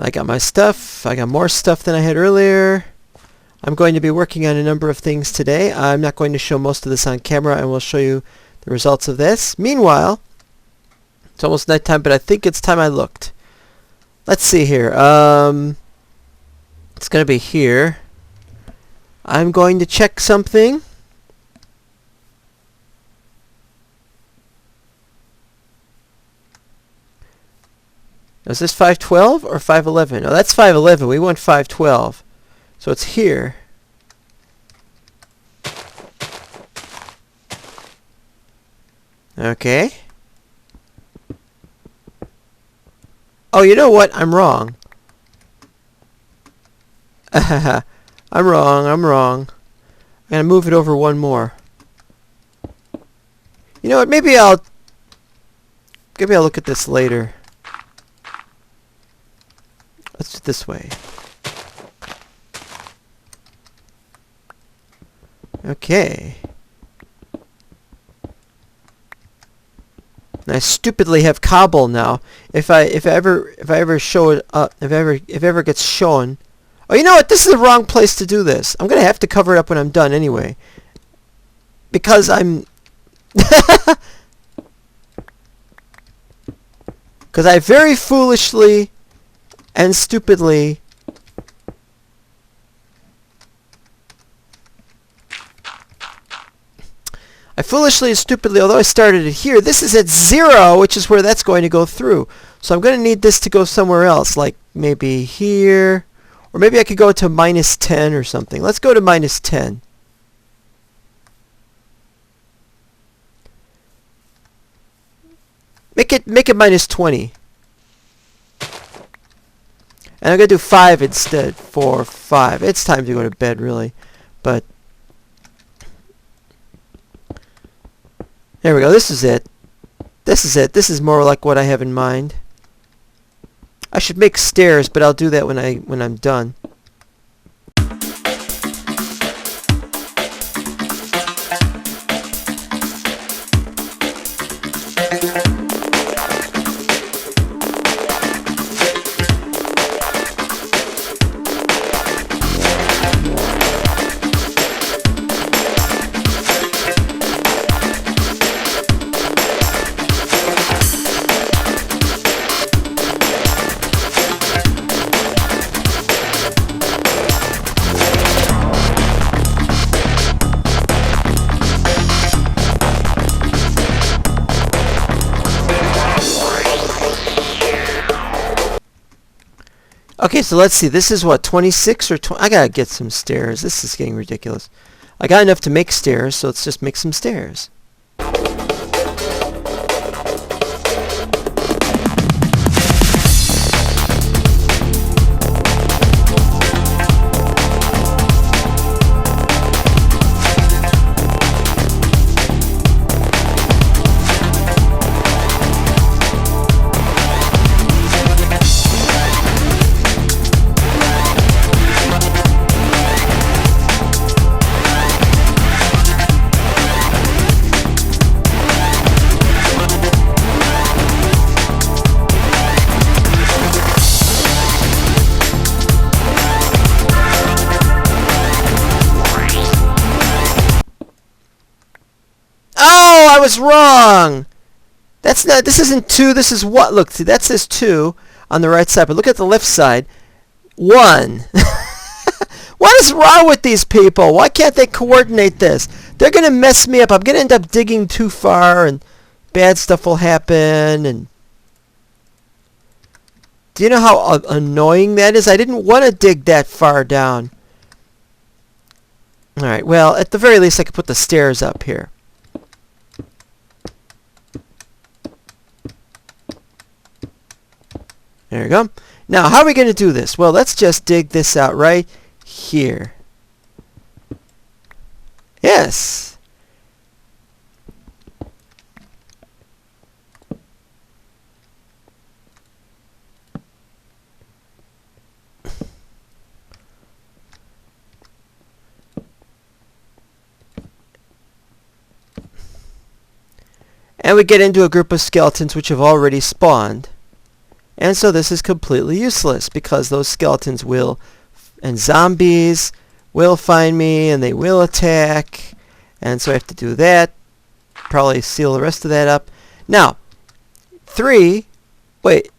I got my stuff. I got more stuff than I had earlier. I'm going to be working on a number of things today. I'm not going to show most of this on camera, and we'll show you the results of this. Meanwhile, it's almost nighttime, but I think it's time I looked. Let's see here. It's going to be here. I'm going to check something. Is this 512 or 511? Oh, that's 511. We want 512. So it's here. Okay. Oh, you know what? I'm wrong. I'm wrong. I'm going to move it over one more. You know what? Maybe I'll look at this later. Let's do it this way. Okay. And I stupidly have cobble now. If I ever show it up, if ever gets shown. Oh, you know what? This is the wrong place to do this. I'm gonna have to cover it up when I'm done anyway. Because I'm because I very foolishly and stupidly and stupidly, although I started it here, this is at 0, which is where that's going to go through. So I'm going to need this to go somewhere else, like maybe here, or maybe I could go to -10 or something. Let's go to -10. Make it -20. And I'm going to do 5 instead. 4, 5. It's time to go to bed, really. But there we go. This is it. This is it. This is more like what I have in mind. I should make stairs, but I'll do that when I'm done. Okay, so let's see. This is what, 26 or 20? I gotta get some stairs. This is getting ridiculous. I got enough to make stairs, so let's just make some stairs. I was wrong. That's not. This isn't 2. This is what? Look, see, that says 2 on the right side, but look at the left side. 1. What is wrong with these people? Why can't they coordinate this? They're gonna mess me up. I'm gonna end up digging too far, and bad stuff will happen. And do you know how annoying that is? I didn't want to dig that far down. All right. Well, at the very least, I could put the stairs up here. There you go. Now, how are we going to do this? Well, let's just dig this out right here. Yes. And we get into a group of skeletons which have already spawned. And so this is completely useless because those skeletons will, and zombies will find me and they will attack. And so I have to do that. Probably seal the rest of that up. Now, 3, wait.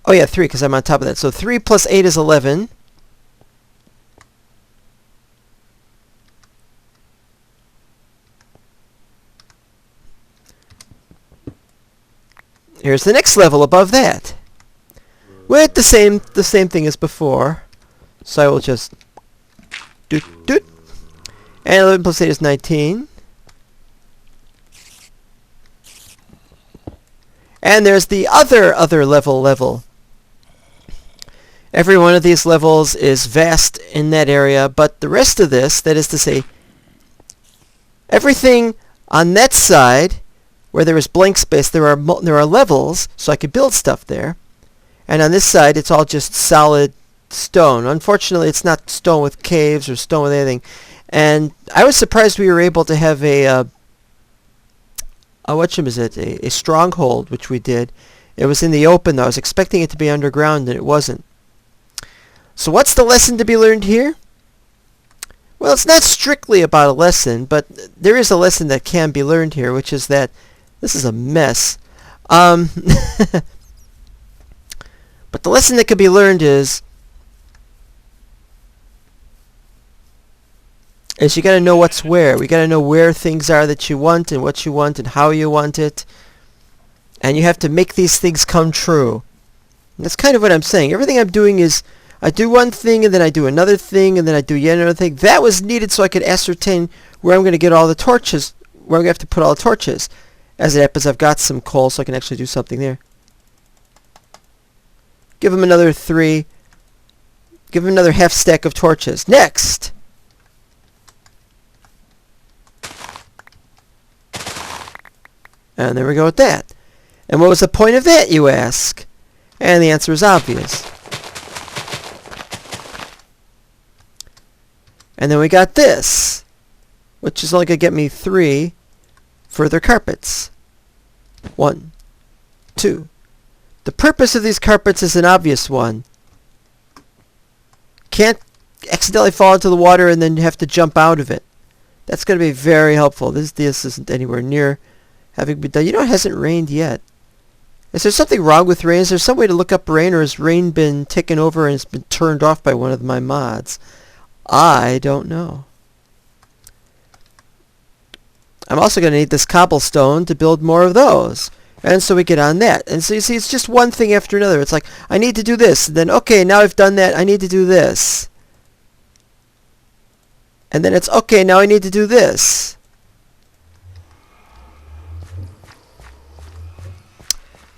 Oh yeah, 3 because I'm on top of that. So 3 plus 8 is 11. Here's the next level above that. With the same thing as before. So I will just doot doot. And 11 plus 8 is 19. And there's the other level. Every one of these levels is vast in that area, but the rest of this, that is to say, everything on that side where there is blank space, there are levels, so I could build stuff there. And on this side, it's all just solid stone. Unfortunately, it's not stone with caves or stone with anything. And I was surprised we were able to have a stronghold, which we did. It was in the open, though. I was expecting it to be underground, and it wasn't. So what's the lesson to be learned here? Well, it's not strictly about a lesson, but there is a lesson that can be learned here, which is that this is a mess. But the lesson that can be learned is you got to know what's where. We got to know where things are that you want and what you want and how you want it. And you have to make these things come true. And that's kind of what I'm saying. Everything I'm doing is I do one thing and then I do another thing and then I do yet another thing. That was needed so I could ascertain where I'm going to get all the torches, where I'm going to have to put all the torches. As it happens, I've got some coal so I can actually do something there. Give him another 3. Give him another half stack of torches. Next! And there we go with that. And what was the point of that, you ask? And the answer is obvious. And then we got this, which is only going to get me 3 further carpets. 1, 2. The purpose of these carpets is an obvious one. Can't accidentally fall into the water and then have to jump out of it. That's going to be very helpful. This isn't anywhere near having been done. You know, it hasn't rained yet. Is there something wrong with rain? Is there some way to look up rain, or has rain been taken over and it's been turned off by one of my mods? I don't know. I'm also going to need this cobblestone to build more of those. And so we get on that. And so you see, it's just one thing after another. It's like, I need to do this. And then, okay, now I've done that. I need to do this. And then it's, okay, now I need to do this.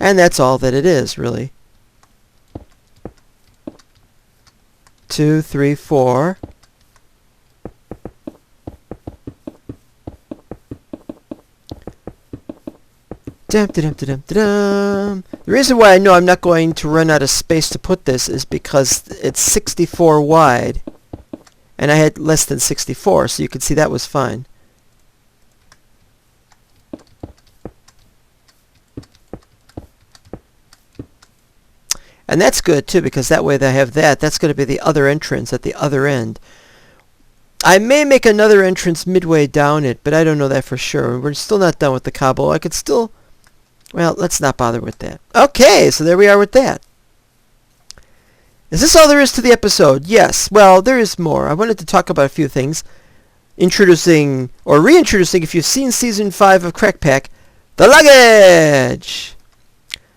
And that's all that it is, really. 2, 3, 4. The reason why I know I'm not going to run out of space to put this is because it's 64 wide. And I had less than 64, so you can see that was fine. And that's good too, because that way they have that. That's going to be the other entrance at the other end. I may make another entrance midway down it, but I don't know that for sure. We're still not done with the cobble. I could still... Well, let's not bother with that. Okay, so there we are with that. Is this all there is to the episode? Yes. Well, there is more. I wanted to talk about a few things. Introducing, or reintroducing, if you've seen Season 5 of Crack Pack, the Luggage!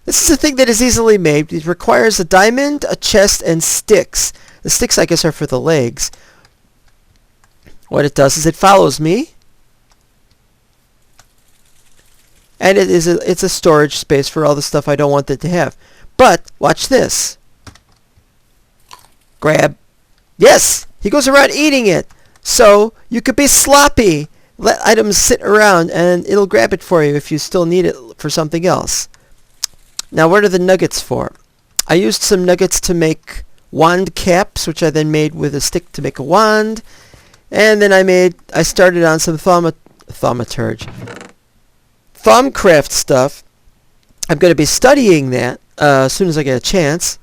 This is a thing that is easily made. It requires a diamond, a chest, and sticks. The sticks, I guess, are for the legs. What it does is it follows me. And it's a storage space for all the stuff I don't want it to have. But, watch this. Grab. Yes! He goes around eating it. So, you could be sloppy. Let items sit around and it'll grab it for you if you still need it for something else. Now, what are the nuggets for? I used some nuggets to make wand caps, which I then made with a stick to make a wand. And then I started on some Thumbcraft stuff. I'm going to be studying that as soon as I get a chance.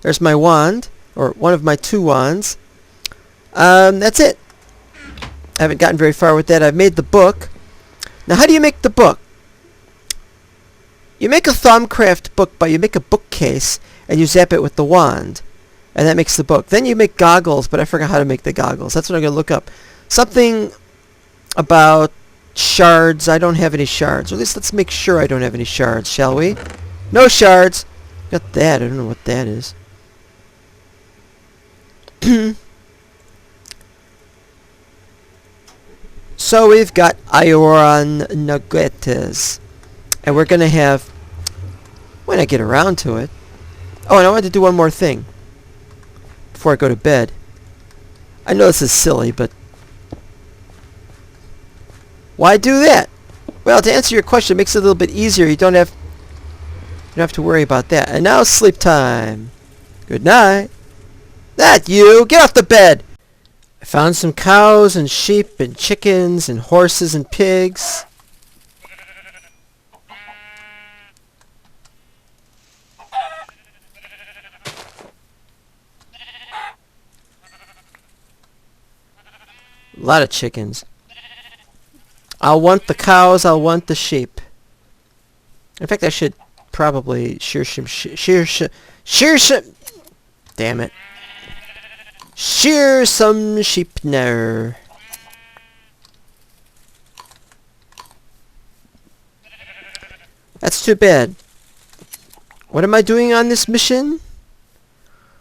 There's my wand, or one of my 2 wands. That's it. I haven't gotten very far with that. I've made the book. Now, how do you make the book? You make a Thumbcraft book by you make a bookcase and you zap it with the wand. And that makes the book. Then you make goggles, but I forgot how to make the goggles. That's what I'm going to look up. Something about shards. I don't have any shards. Or at least let's make sure I don't have any shards, shall we? No shards. Got that. I don't know what that is. So we've got iron nuggets. And we're going to have, when I get around to it. Oh, and I wanted to do one more thing before I go to bed. I know this is silly, but why do that? Well, to answer your question, it makes it a little bit easier. You don't have to worry about that. And now sleep time. Good night. That you! Get off the bed! I found some cows and sheep and chickens and horses and pigs. A lot of chickens. I'll want the cows, I'll want the sheep. In fact, I should probably shear some damn it. Shear some sheep now. That's too bad. What am I doing on this mission?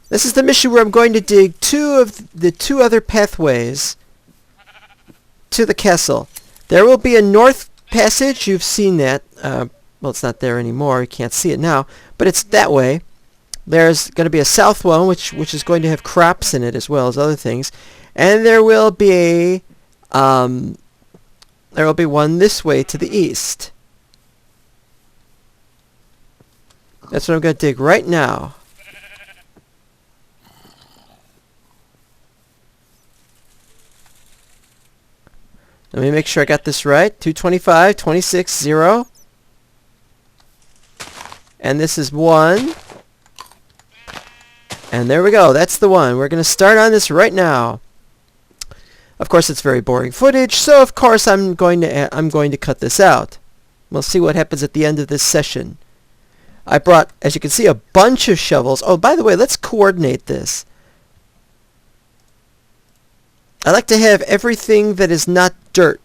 This is the mission where I'm going to dig 2 of the 2 other pathways to the castle. There will be a north passage. You've seen that. Well, it's not there anymore. You can't see it now. But it's that way. There's going to be a south one, which is going to have crops in it as well as other things. And there will be one this way to the east. That's what I'm going to dig right now. Let me make sure I got this right. 225, 26, 0. And this is 1. And there we go. That's the one. We're going to start on this right now. Of course, it's very boring footage, so of course I'm going to cut this out. We'll see what happens at the end of this session. I brought, as you can see, a bunch of shovels. Oh, by the way, let's coordinate this. I like to have everything that is not dirt.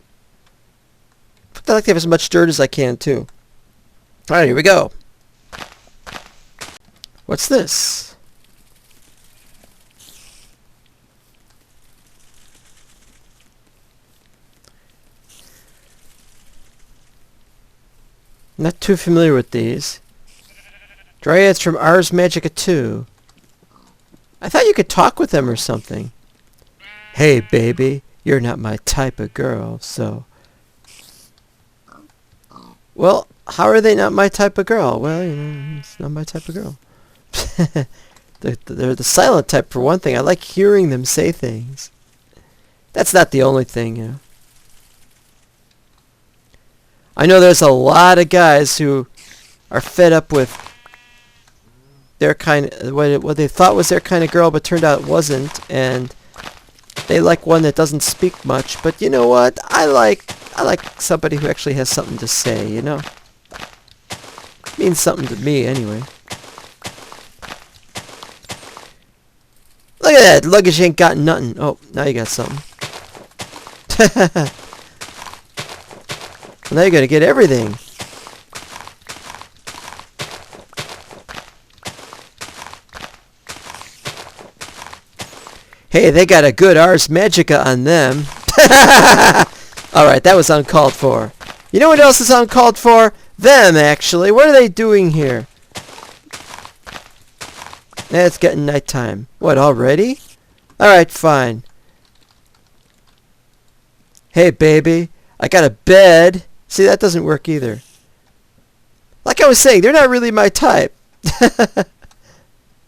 I like to have as much dirt as I can, too. Alright, here we go. What's this? Not too familiar with these. Dryads from Ars Magica 2. I thought you could talk with them or something. Hey, baby, you're not my type of girl, so... Well, how are they not my type of girl? Well, you know, it's not my type of girl. They're the silent type, for one thing. I like hearing them say things. That's not the only thing, you know. I know there's a lot of guys who are fed up with their kind of, what they thought was their kind of girl, but turned out it wasn't, and they like one that doesn't speak much. But you know what? I like somebody who actually has something to say, you know? Means something to me, anyway. Look at that! Luggage ain't got nothing. Oh, now you got something. Well, now you're gonna get everything. Hey, they got a good Ars Magica on them. Alright, that was uncalled for. You know what else is uncalled for? Them, actually. What are they doing here? It's getting nighttime. What, already? Alright, fine. Hey, baby. I got a bed. See, that doesn't work either. Like I was saying, they're not really my type.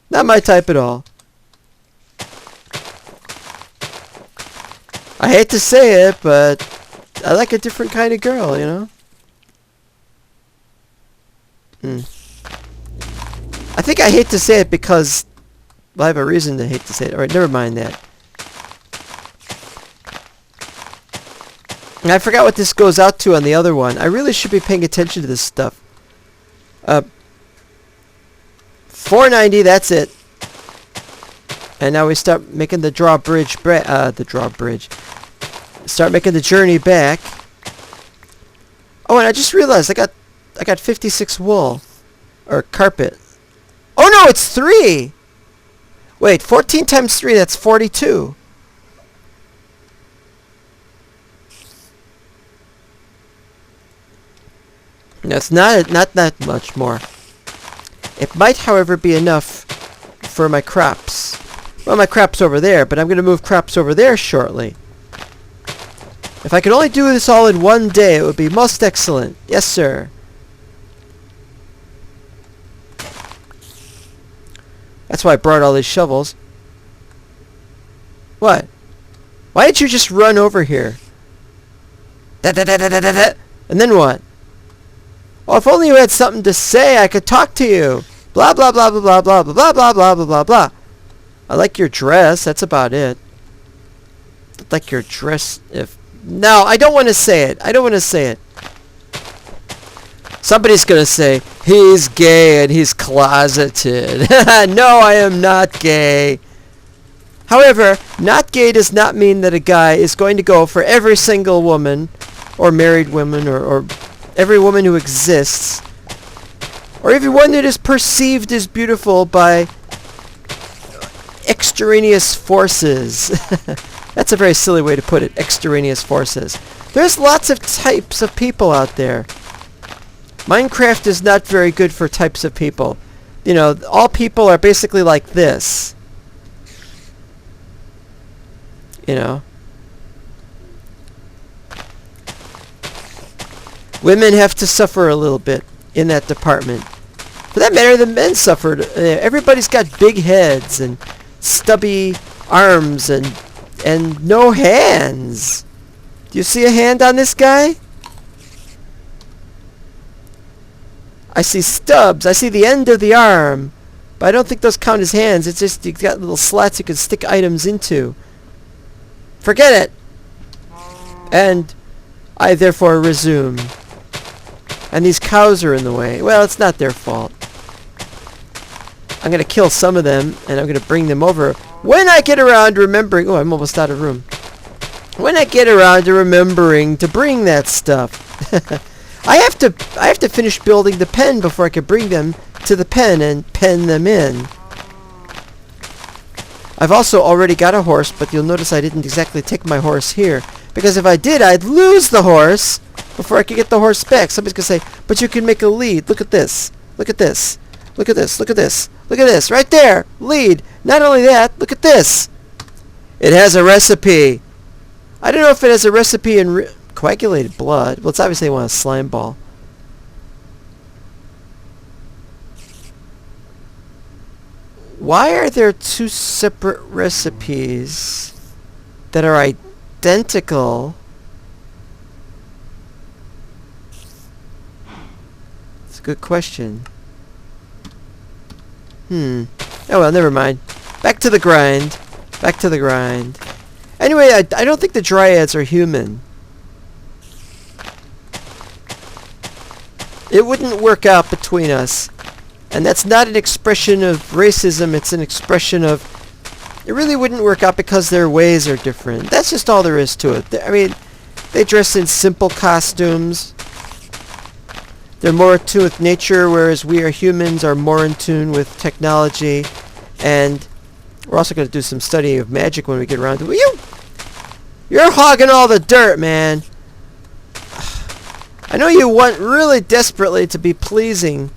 Not my type at all. I hate to say it, but I like a different kind of girl, you know? think I hate to say it because... Well, I have a reason to hate to say it. Alright, never mind that. And I forgot what this goes out to on the other one. I really should be paying attention to this stuff. $4.90, that's it. And now we start making the drawbridge. Start making the journey back. Oh, and I just realized I got 56 wool. Or carpet. Oh no, it's 3! Wait, 14 times 3, that's 42. No, it's not that much more. It might, however, be enough for my crops. Well, my crops over there, but I'm going to move crops over there shortly. If I could only do this all in one day, it would be most excellent. Yes, sir. That's why I brought all these shovels. What? Why didn't you just run over here? And then what? Oh, if only you had something to say, I could talk to you. Blah, blah, blah, blah, blah, blah, blah, blah, blah, blah, blah, blah, blah. I like your dress. That's about it. I like your dress. No, I don't want to say it. I don't want to say it. Somebody's going to say, he's gay and he's closeted. No, I am not gay. However, not gay does not mean that a guy is going to go for every single woman, or married woman, or every woman who exists, or every one that is perceived as beautiful by extraneous forces. That's a very silly way to put it, extraneous forces. There's lots of types of people out there. Minecraft is not very good for types of people. You know, all people are basically like this. You know. Women have to suffer a little bit in that department. For that matter, the men suffered. Everybody's got big heads and stubby arms and no hands. Do you see a hand on this guy? I see stubs. I see the end of the arm. But I don't think those count as hands. It's just you've got little slats you can stick items into. Forget it. And I therefore resume. And these cows are in the way. Well, it's not their fault. I'm going to kill some of them, and I'm going to bring them over. When I get around to remembering... Oh, I'm almost out of room. When I get around to remembering to bring that stuff. I have to finish building the pen before I can bring them to the pen and pen them in. I've also already got a horse, but you'll notice I didn't exactly take my horse here. Because if I did, I'd lose the horse before I could get the horse back. Somebody's going to say, but you can make a lead. Look at this. Look at this. Look at this. Look at this. Look at this. Right there. Lead. Not only that, look at this. It has a recipe. I don't know if it has a recipe in coagulated blood. Well, it's obviously they want a slime ball. Why are there two separate recipes that are identical? It's a good question. Oh well, never mind. Back to the grind. Back to the grind. Anyway, I don't think the dryads are human. It wouldn't work out between us. And that's not an expression of racism, it's an expression of... It really wouldn't work out because their ways are different. That's just all there is to it. I mean, they dress in simple costumes. They're more in tune with nature, whereas we humans are more in tune with technology. And we're also going to do some studying of magic when we get around to it. You're hogging all the dirt, man. I know you want really desperately to be pleasing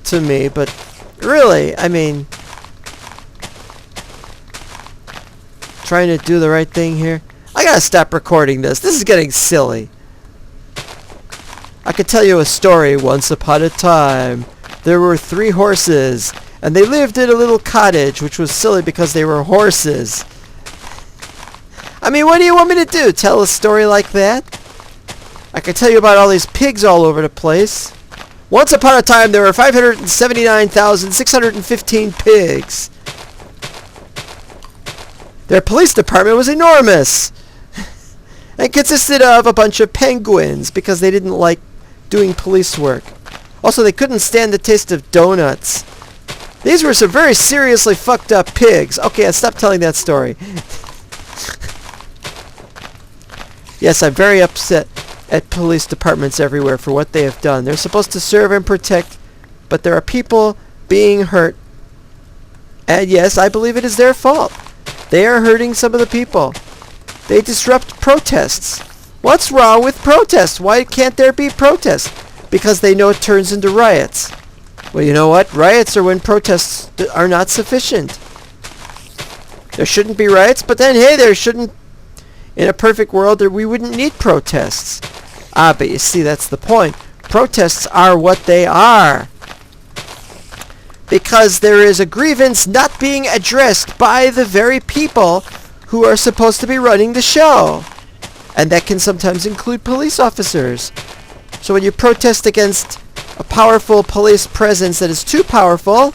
to me, but really, I mean, trying to do the right thing here. I gotta stop recording this. This is getting silly. I could tell you a story. Once upon a time, there were 3 horses, and they lived in a little cottage, which was silly because they were horses. I mean, what do you want me to do? Tell a story like that? I could tell you about all these pigs all over the place. Once upon a time, there were 579,615 pigs. Their police department was enormous and consisted of a bunch of penguins because they didn't like doing police work. Also, they couldn't stand the taste of donuts. These were some very seriously fucked up pigs. Okay, stop telling that story. Yes, I'm very upset at police departments everywhere for what they have done. They're supposed to serve and protect, but there are people being hurt. And yes, I believe it is their fault. They are hurting some of the people. They disrupt protests. What's wrong with protests? Why can't there be protests? Because they know it turns into riots. Well, you know what? Riots are when protests are not sufficient. There shouldn't be riots, but then, hey, there shouldn't... In a perfect world, we wouldn't need protests. Ah, but you see, that's the point. Protests are what they are. Because there is a grievance not being addressed by the very people who are supposed to be running the show. And that can sometimes include police officers. So when you protest against a powerful police presence that is too powerful,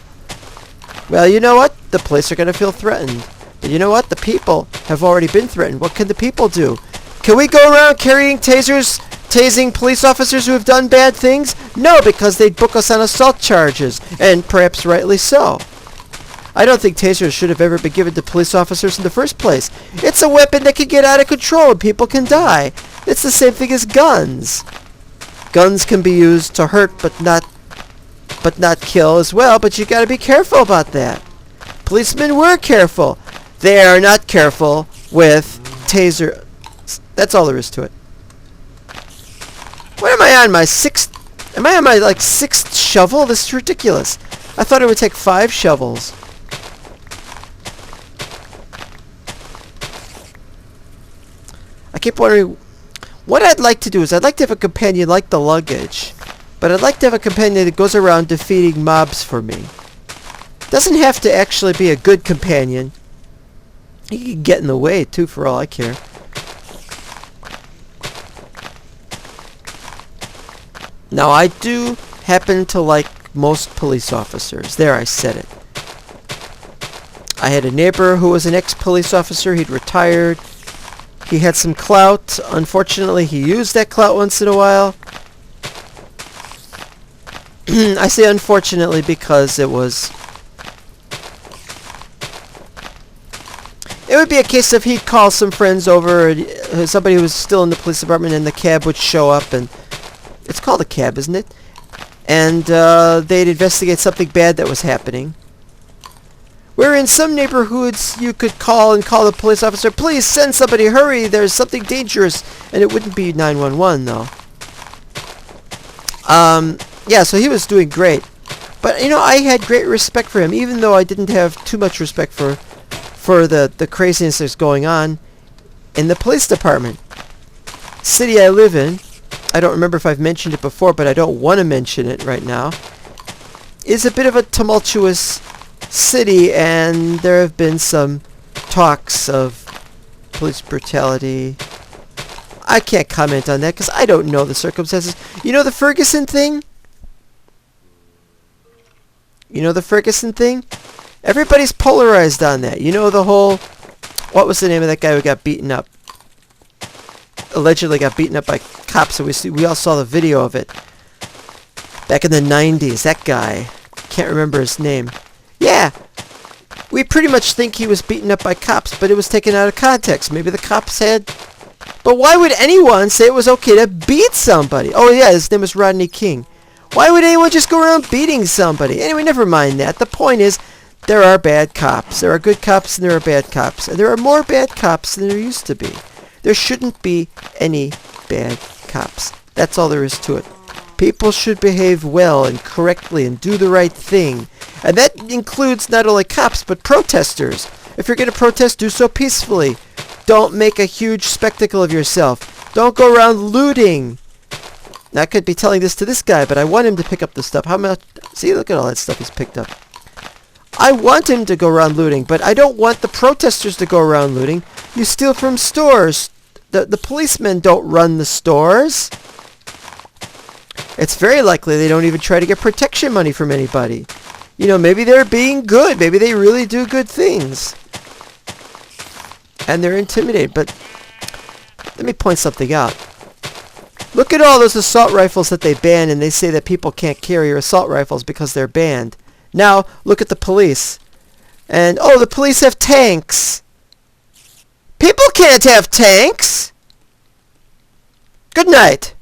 well, you know what? The police are going to feel threatened. But you know what? The people have already been threatened. What can the people do? Can we go around carrying tasers, tasing police officers who have done bad things? No, because they'd book us on assault charges, and perhaps rightly so. I don't think tasers should have ever been given to police officers in the first place. It's a weapon that can get out of control and people can die. It's the same thing as guns. Guns can be used to hurt but not kill as well, but you got to be careful about that. Policemen were careful. They are not careful with taser. That's all there is to it. What am I on? My sixth? Am I on my sixth shovel? This is ridiculous. I thought it would take 5 shovels. I keep wondering. What I'd like to do is I'd like to have a companion like the Luggage, but I'd like to have a companion that goes around defeating mobs for me. Doesn't have to actually be a good companion. He can get in the way too, for all I care. Now, I do happen to like most police officers. There, I said it. I had a neighbor who was an ex-police officer. He'd retired. He had some clout. Unfortunately, he used that clout once in a while. I say unfortunately because it would be a case of he'd call some friends over, somebody who was still in the police department, and the cab would show up, and it's called a cab, isn't it? And they'd investigate something bad that was happening. Where in some neighborhoods you could call the police officer, please send somebody, hurry, there's something dangerous, and it wouldn't be 911 though. Yeah, so he was doing great. But you know, I had great respect for him, even though I didn't have too much respect for the craziness that's going on in the police department. City I live in, I don't remember if I've mentioned it before, but I don't want to mention it right now, is a bit of a tumultuous city, and there have been some talks of police brutality. I can't comment on that because I don't know the circumstances. You know the Ferguson thing? Everybody's polarized on that. You know the whole... What was the name of that guy who got beaten up? Allegedly got beaten up by cops, and we all saw the video of it. Back in the 90s, that guy. Can't remember his name. Yeah, we pretty much think he was beaten up by cops, but it was taken out of context. Maybe the cops had... But why would anyone say it was okay to beat somebody? Oh yeah, his name was Rodney King. Why would anyone just go around beating somebody? Anyway, never mind that. The point is, there are bad cops. There are good cops and there are bad cops. And there are more bad cops than there used to be. There shouldn't be any bad cops. That's all there is to it. People should behave well and correctly and do the right thing. And that includes not only cops, but protesters. If you're going to protest, do so peacefully. Don't make a huge spectacle of yourself. Don't go around looting. Now, I could be telling this to this guy, but I want him to pick up the stuff. How much? See, look at all that stuff he's picked up. I want him to go around looting, but I don't want the protesters to go around looting. You steal from stores. The policemen don't run the stores. it's very likely they don't even try to get protection money from anybody. You know, maybe they're being good. Maybe they really do good things. And they're intimidated. But let me point something out. Look at all those assault rifles that they banned, and they say that people can't carry assault rifles because they're banned. Now, look at the police. And, oh, the police have tanks. People can't have tanks. Good night.